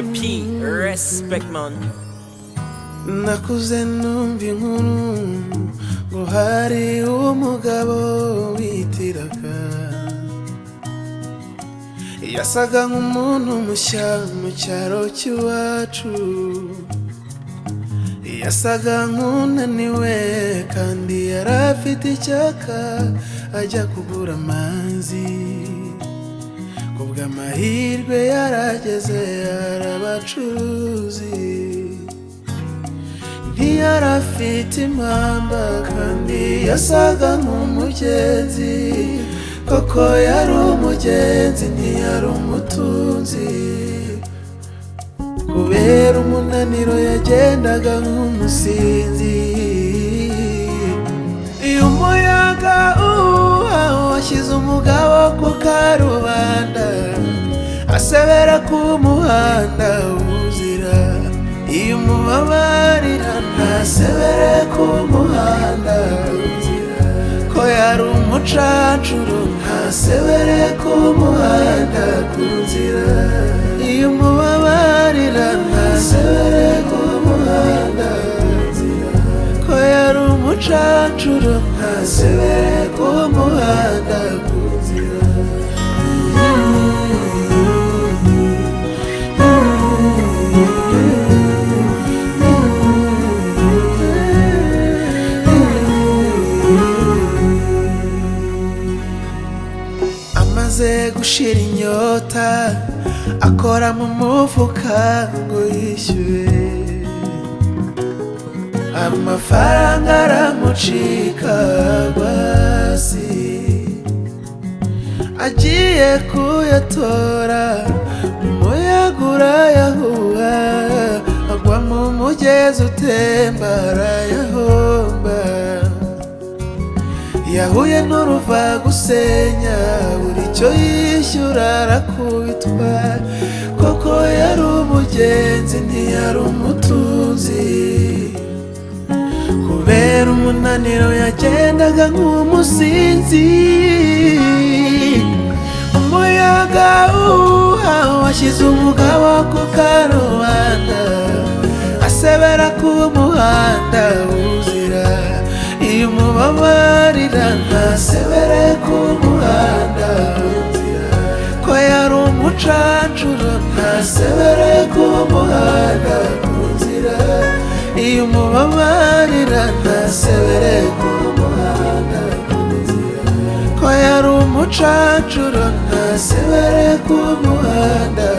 Mr. P, respect man. Nakuze numva inkuru ngo hari umugabo witiraga, yasaga nk'umuntu mushya mu cyaro cy'iwacu, yasaga nk'unaniwe kandi yari afite icyaka ajya kugura amazi. Kubw'amahirwe yarageze hari abacuruzi, ntiyari afite impamba kandi yasaga nk'umugenzi, koko yari umugenzi ntiyari umutunzi. Kubera umunaniro yagendaga nk'umusinzi, iyo umuyaga washyize umugabo ku karubanda, asebera ku muhanda wuzira. Iyo umubabarira ntasebere ku muhanda wuzira, ko yari umucancuro ntasebere ku muhanda ku nzira. Iyo umubabarira ntasebere ku muhanda wuzira, ko yari umucancuro ntasebere ku muhanda ku nzira. Amaze gushira inyota akora mu mufuka ngo yishyure, amafaranga aramucika rwasi. Agiye kuyatora umuyaga urayahuha, agwa mu mugezi utemba arayahomba. Yahuye n'uruva gusenya, buri cyo yishyura arakubitwa, koko yari umugenzi ntiyari umutunzi. Kubera umunaniro yagendaga nk'umusinzi, umuyaga washyize umugabo ku karubanda, asebera ku muhanda wuzira. Iyo umubabarira ntasebere ku muhanda wuzira, ko yari umucancuro ntasebere ku muhanda wuzira. Iyo umubabarira ntasebere ku muhanda wuzira, ko yari umucancuro ntasebere ku muhanda